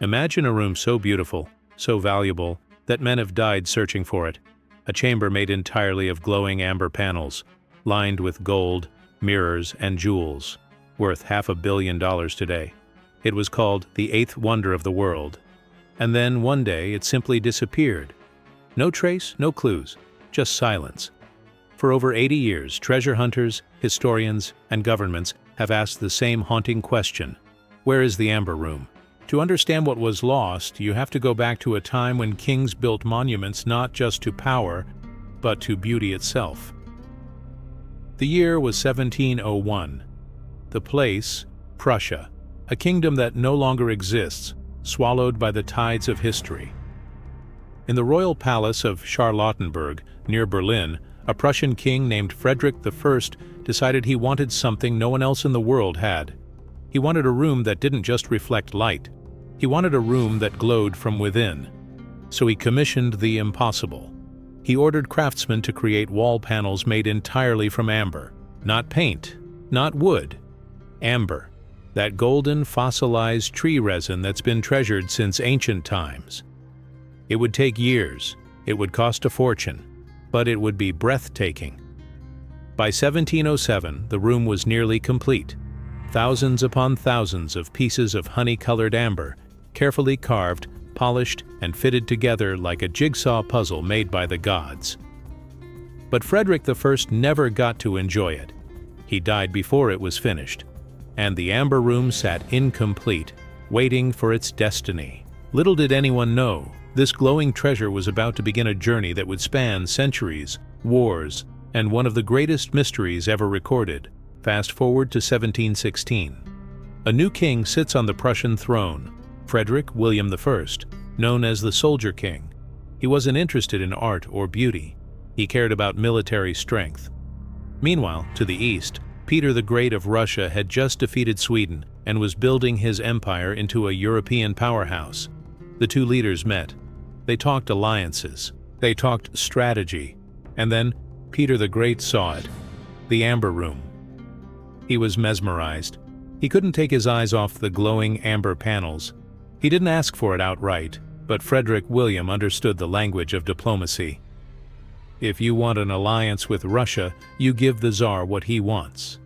Imagine a room so beautiful, so valuable, that men have died searching for it. A chamber made entirely of glowing amber panels, lined with gold, mirrors, and jewels, worth $500 million today. It was called the eighth wonder of the world. And then one day it simply disappeared. No trace, no clues, just silence. For over 80 years, treasure hunters, historians, and governments have asked the same haunting question: where is the Amber Room? To understand what was lost, you have to go back to a time when kings built monuments not just to power, but to beauty itself. The year was 1701. The place, Prussia, a kingdom that no longer exists, swallowed by the tides of history. In the royal palace of Charlottenburg, near Berlin, a Prussian king named Frederick I decided he wanted something no one else in the world had. He wanted a room that didn't just reflect light. He wanted a room that glowed from within. So he commissioned the impossible. He ordered craftsmen to create wall panels made entirely from amber. Not paint, not wood. Amber, that golden fossilized tree resin that's been treasured since ancient times. It would take years, it would cost a fortune, but it would be breathtaking. By 1707, the room was nearly complete. Thousands upon thousands of pieces of honey-colored amber, carefully carved, polished, and fitted together like a jigsaw puzzle made by the gods. But Frederick I never got to enjoy it. He died before it was finished, and the Amber Room sat incomplete, waiting for its destiny. Little did anyone know, this glowing treasure was about to begin a journey that would span centuries, wars, and one of the greatest mysteries ever recorded. Fast forward to 1716. A new king sits on the Prussian throne, Frederick William I, known as the Soldier King. He wasn't interested in art or beauty. He cared about military strength. Meanwhile, to the east, Peter the Great of Russia had just defeated Sweden and was building his empire into a European powerhouse. The two leaders met. They talked alliances. They talked strategy. And then Peter the Great saw it, the Amber Room. He was mesmerized. He couldn't take his eyes off the glowing amber panels. He didn't ask for it outright, but Frederick William understood the language of diplomacy. If you want an alliance with Russia, you give the Tsar what he wants.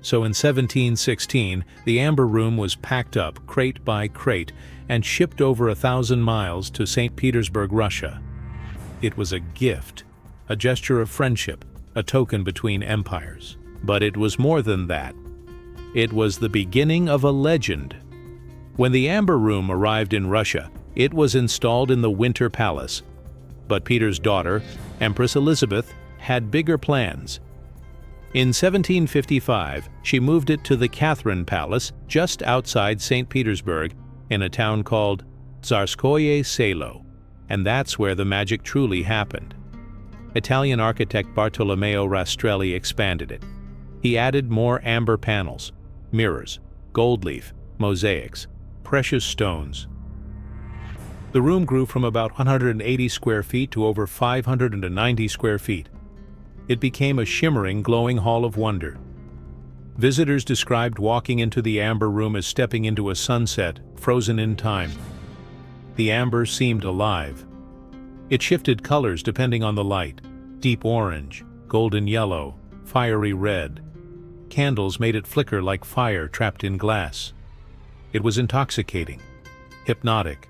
So in 1716, the Amber Room was packed up crate by crate and shipped over 1,000 miles to St. Petersburg, Russia. It was a gift, a gesture of friendship, a token between empires. But it was more than that. It was the beginning of a legend. When the Amber Room arrived in Russia, it was installed in the Winter Palace. But Peter's daughter, Empress Elizabeth, had bigger plans. In 1755, she moved it to the Catherine Palace just outside St. Petersburg in a town called Tsarskoye Selo, and that's where the magic truly happened. Italian architect Bartolomeo Rastrelli expanded it. He added more amber panels, mirrors, gold leaf, mosaics, precious stones. The room grew from about 180 square feet to over 590 square feet. It became a shimmering, glowing hall of wonder. Visitors described walking into the Amber Room as stepping into a sunset, frozen in time. The amber seemed alive. It shifted colors depending on the light: deep orange, golden yellow, fiery red. Candles made it flicker like fire trapped in glass. It was intoxicating, hypnotic,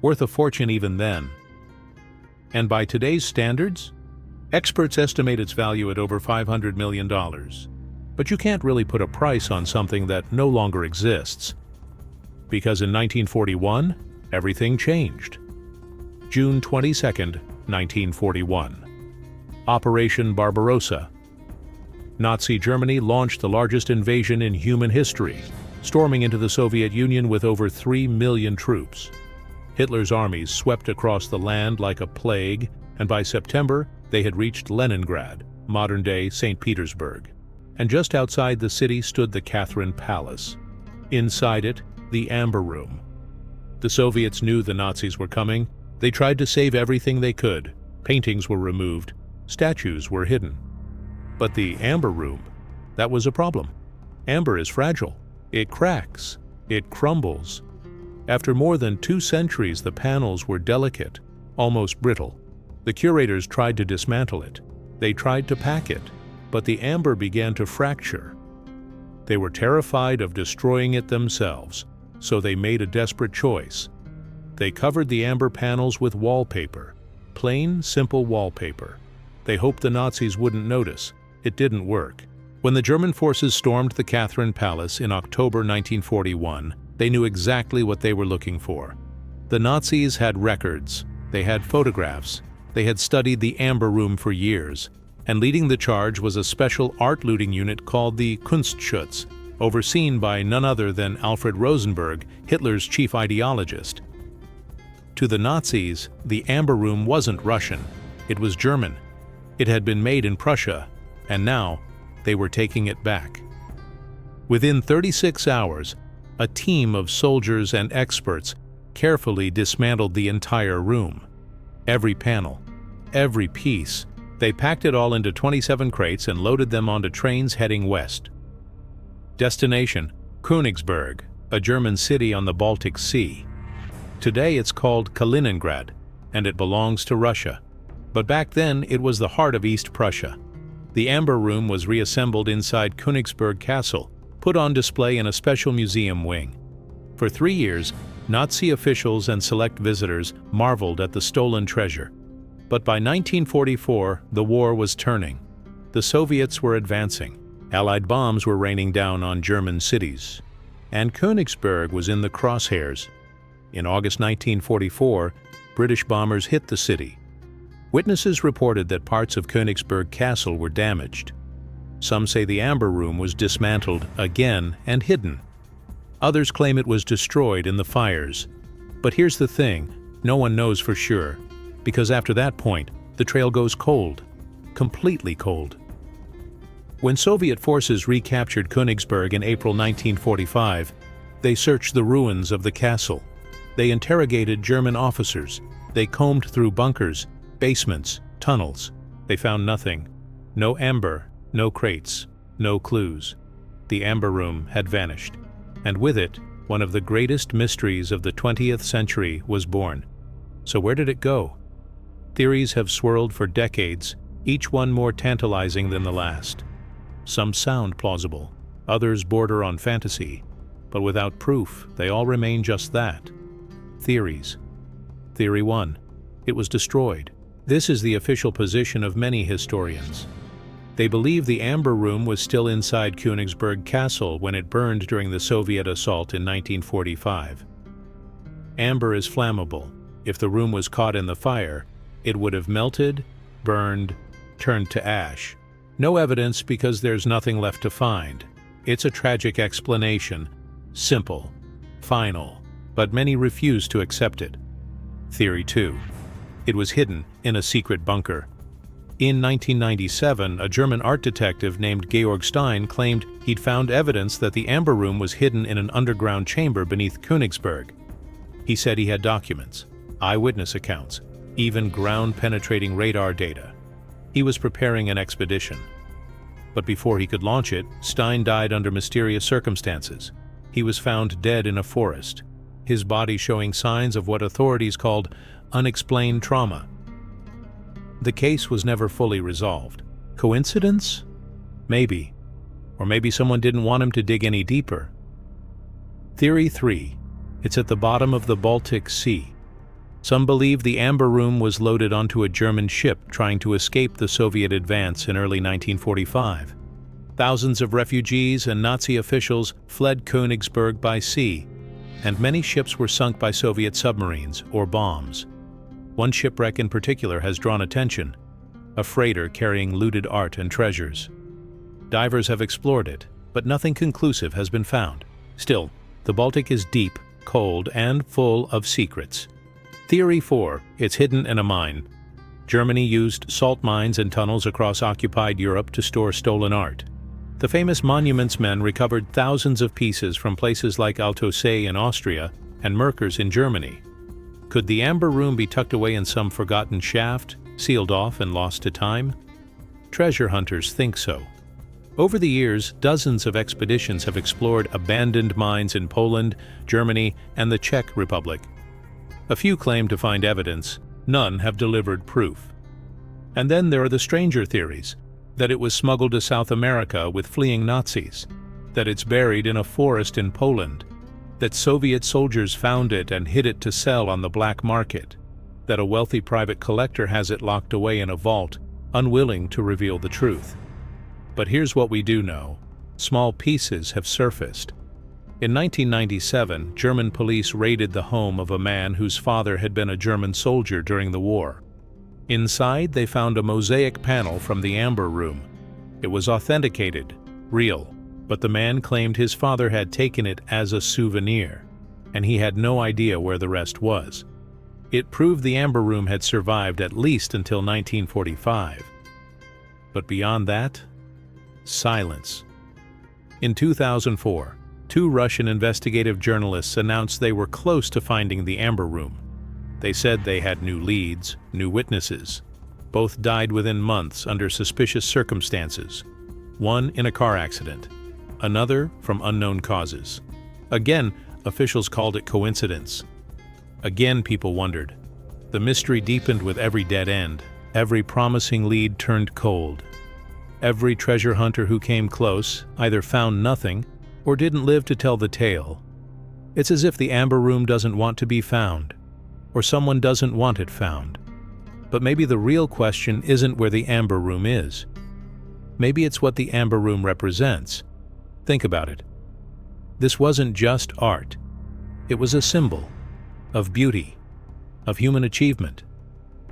worth a fortune even then. And by today's standards, experts estimate its value at over $500 million. But you can't really put a price on something that no longer exists. Because in 1941, everything changed. June 22nd, 1941. Operation Barbarossa. Nazi Germany launched the largest invasion in human history, storming into the Soviet Union with over 3 million troops. Hitler's armies swept across the land like a plague, and by September, they had reached Leningrad, modern-day St. Petersburg. And just outside the city stood the Catherine Palace. Inside it, the Amber Room. The Soviets knew the Nazis were coming. They tried to save everything they could. Paintings were removed. Statues were hidden. But the Amber Room, that was a problem. Amber is fragile. It cracks. It crumbles. After more than 2 centuries, the panels were delicate, almost brittle. The curators tried to dismantle it. They tried to pack it, but the amber began to fracture. They were terrified of destroying it themselves, so they made a desperate choice. They covered the amber panels with wallpaper, plain, simple wallpaper. They hoped the Nazis wouldn't notice. It didn't work. When the German forces stormed the Catherine Palace in October 1941, they knew exactly what they were looking for. The Nazis had records, they had photographs, they had studied the Amber Room for years, and leading the charge was a special art looting unit called the Kunstschutz, overseen by none other than Alfred Rosenberg, Hitler's chief ideologist. To the Nazis, the Amber Room wasn't Russian, it was German. It had been made in Prussia, and now they were taking it back. Within 36 hours, a team of soldiers and experts carefully dismantled the entire room. Every panel, every piece. They packed it all into 27 crates and loaded them onto trains heading west. Destination: Königsberg, a German city on the Baltic Sea. Today it's called Kaliningrad, and it belongs to Russia. But back then it was the heart of East Prussia. The Amber Room was reassembled inside Königsberg Castle, put on display in a special museum wing. For 3 years, Nazi officials and select visitors marveled at the stolen treasure. But by 1944, the war was turning. The Soviets were advancing. Allied bombs were raining down on German cities. And Königsberg was in the crosshairs. In August 1944, British bombers hit the city. Witnesses reported that parts of Königsberg Castle were damaged. Some say the Amber Room was dismantled again and hidden. Others claim it was destroyed in the fires. But here's the thing, no one knows for sure, because after that point, the trail goes cold, completely cold. When Soviet forces recaptured Königsberg in April 1945, they searched the ruins of the castle. They interrogated German officers. They combed through bunkers, basements, tunnels. They found nothing. No amber, no crates, no clues. The Amber Room had vanished. And with it, one of the greatest mysteries of the 20th century was born. So where did it go? Theories have swirled for decades, each one more tantalizing than the last. Some sound plausible, others border on fantasy, but without proof, they all remain just that. Theories. Theory 1. It was destroyed. This is the official position of many historians. They believe the Amber Room was still inside Königsberg Castle when it burned during the Soviet assault in 1945. Amber is flammable. If the room was caught in the fire, it would have melted, burned, turned to ash. No evidence because there's nothing left to find. It's a tragic explanation, simple, final, but many refuse to accept it. Theory 2. It was hidden in a secret bunker. In 1997, a German art detective named Georg Stein claimed he'd found evidence that the Amber Room was hidden in an underground chamber beneath Königsberg. He said he had documents, eyewitness accounts, even ground-penetrating radar data. He was preparing an expedition. But before he could launch it, Stein died under mysterious circumstances. He was found dead in a forest, his body showing signs of what authorities called unexplained trauma. The case was never fully resolved. Coincidence? Maybe. Or maybe someone didn't want him to dig any deeper. Theory 3. It's at the bottom of the Baltic Sea. Some believe the Amber Room was loaded onto a German ship trying to escape the Soviet advance in early 1945. Thousands of refugees and Nazi officials fled Königsberg by sea, and many ships were sunk by Soviet submarines or bombs. One shipwreck in particular has drawn attention, a freighter carrying looted art and treasures. Divers have explored it, but nothing conclusive has been found. Still, the Baltic is deep, cold, and full of secrets. Theory 4. It's hidden in a mine. Germany used salt mines and tunnels across occupied Europe to store stolen art. The famous monuments men recovered thousands of pieces from places like Altötting in Austria and Merkers in Germany. Could the Amber Room be tucked away in some forgotten shaft, sealed off and lost to time? Treasure hunters think so. Over the years, dozens of expeditions have explored abandoned mines in Poland, Germany, and the Czech Republic. A few claim to find evidence, none have delivered proof. And then there are the stranger theories, that it was smuggled to South America with fleeing Nazis, that it's buried in a forest in Poland, that Soviet soldiers found it and hid it to sell on the black market, that a wealthy private collector has it locked away in a vault, unwilling to reveal the truth. But here's what we do know. Small pieces have surfaced. In 1997, German police raided the home of a man whose father had been a German soldier during the war. Inside, they found a mosaic panel from the Amber Room. It was authenticated, real, but the man claimed his father had taken it as a souvenir, and he had no idea where the rest was. It proved the Amber Room had survived at least until 1945. But beyond that, silence. In 2004, two Russian investigative journalists announced they were close to finding the Amber Room. They said they had new leads, new witnesses. Both died within months under suspicious circumstances. One in a car accident, another from unknown causes. Again, officials called it coincidence. Again, people wondered. The mystery deepened with every dead end. Every promising lead turned cold. Every treasure hunter who came close either found nothing or didn't live to tell the tale. It's as if the Amber Room doesn't want to be found, or someone doesn't want it found. But maybe the real question isn't where the Amber Room is. Maybe it's what the Amber Room represents. Think about it. This wasn't just art. It was a symbol of beauty, of human achievement,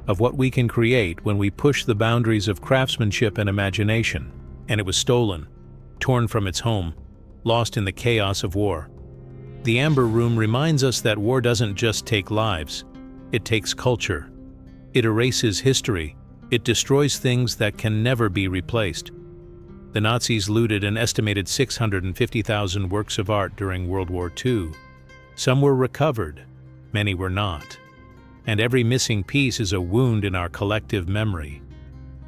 of what we can create when we push the boundaries of craftsmanship and imagination. And it was stolen, torn from its home, lost in the chaos of war. The Amber Room reminds us that war doesn't just take lives, it takes culture. It erases history, it destroys things that can never be replaced. The Nazis looted an estimated 650,000 works of art during World War II. Some were recovered, many were not. And every missing piece is a wound in our collective memory.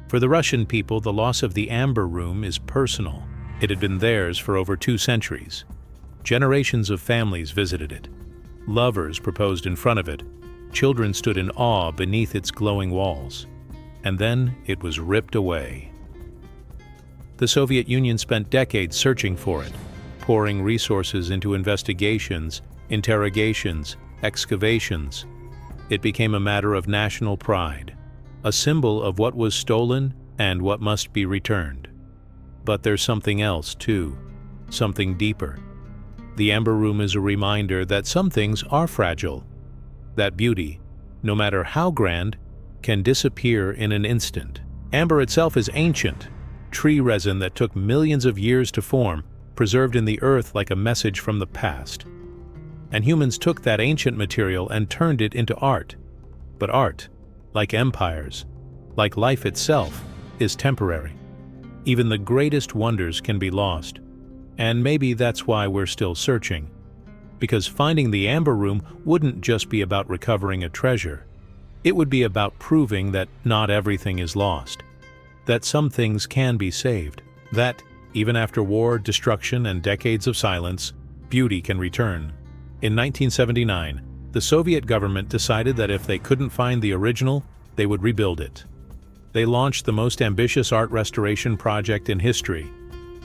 For the Russian people, the loss of the Amber Room is personal. It had been theirs for over 2 centuries. Generations of families visited it. Lovers proposed in front of it. Children stood in awe beneath its glowing walls. And then it was ripped away. The Soviet Union spent decades searching for it, pouring resources into investigations, interrogations, excavations. It became a matter of national pride, a symbol of what was stolen and what must be returned. But there's something else, too, something deeper. The Amber Room is a reminder that some things are fragile, that beauty, no matter how grand, can disappear in an instant. Amber itself is ancient, tree resin that took millions of years to form, preserved in the earth like a message from the past. And humans took that ancient material and turned it into art. But art, like empires, like life itself, is temporary. Even the greatest wonders can be lost. And maybe that's why we're still searching. Because finding the Amber Room wouldn't just be about recovering a treasure. It would be about proving that not everything is lost. That some things can be saved. That, even after war, destruction, and decades of silence, beauty can return. In 1979, the Soviet government decided that if they couldn't find the original, they would rebuild it. They launched the most ambitious art restoration project in history.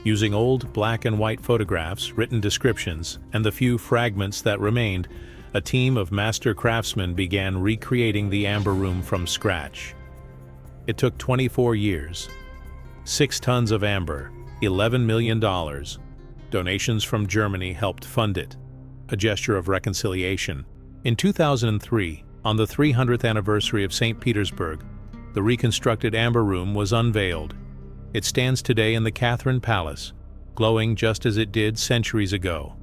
Using old black and white photographs, written descriptions, and the few fragments that remained, a team of master craftsmen began recreating the Amber Room from scratch. It took 24 years. 6 tons of amber, $11 million. Donations from Germany helped fund it, a gesture of reconciliation. In 2003, on the 300th anniversary of St. Petersburg, the reconstructed Amber Room was unveiled. It stands today in the Catherine Palace, glowing just as it did centuries ago.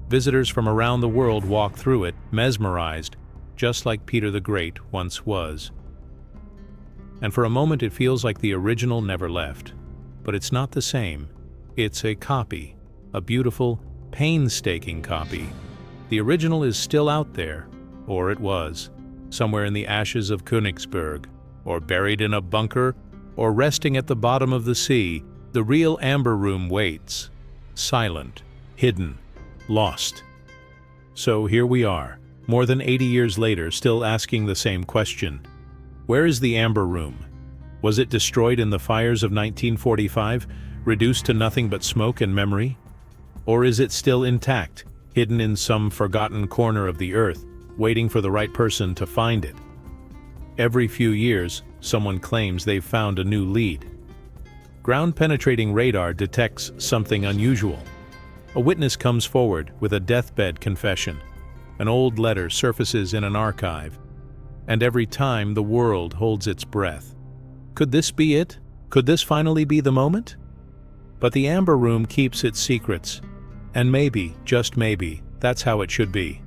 Visitors from around the world walk through it, mesmerized, just like Peter the Great once was. And for a moment it feels like the original never left. But it's not the same. It's a copy, a beautiful, painstaking copy. The original is still out there, or it was, somewhere in the ashes of Königsberg, or buried in a bunker, or resting at the bottom of the sea. The real Amber Room waits, silent, hidden, lost. So here we are, more than 80 years later, still asking the same question. Where is the Amber Room? Was it destroyed in the fires of 1945, reduced to nothing but smoke and memory? Or is it still intact, hidden in some forgotten corner of the earth, waiting for the right person to find it? Every few years, someone claims they've found a new lead. Ground-penetrating radar detects something unusual. A witness comes forward with a deathbed confession. An old letter surfaces in an archive. And every time the world holds its breath. Could this be it? Could this finally be the moment? But the Amber Room keeps its secrets. And maybe, just maybe, that's how it should be.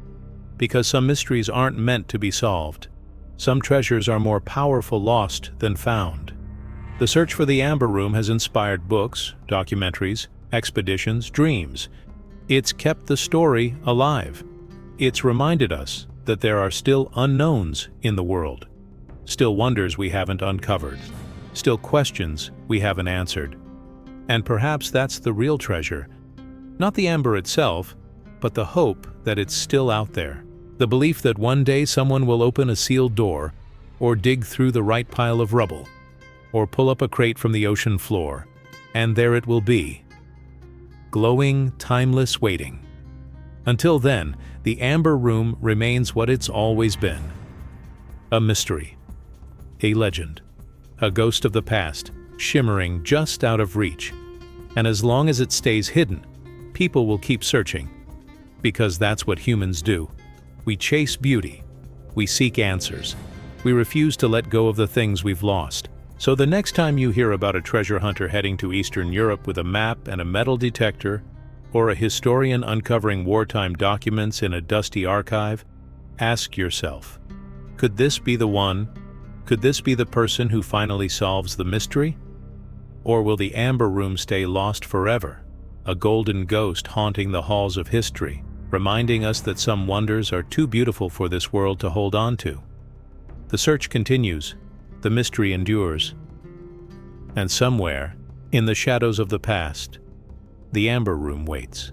Because some mysteries aren't meant to be solved. Some treasures are more powerful lost than found. The search for the Amber Room has inspired books, documentaries, expeditions, dreams. It's kept the story alive. It's reminded us that there are still unknowns in the world, still wonders we haven't uncovered, still questions we haven't answered. And perhaps that's the real treasure. Not the amber itself, but the hope that it's still out there. The belief that one day someone will open a sealed door, or dig through the right pile of rubble, or pull up a crate from the ocean floor, and there it will be. Glowing, timeless waiting. Until then, the Amber Room remains what it's always been. A mystery. A legend. A ghost of the past, shimmering just out of reach. And as long as it stays hidden, people will keep searching. Because that's what humans do. We chase beauty. We seek answers. We refuse to let go of the things we've lost. So the next time you hear about a treasure hunter heading to Eastern Europe with a map and a metal detector, or a historian uncovering wartime documents in a dusty archive, ask yourself, could this be the one? Could this be the person who finally solves the mystery? Or will the Amber Room stay lost forever, a golden ghost haunting the halls of history, reminding us that some wonders are too beautiful for this world to hold on to? The search continues, the mystery endures. And somewhere, in the shadows of the past, the Amber Room waits.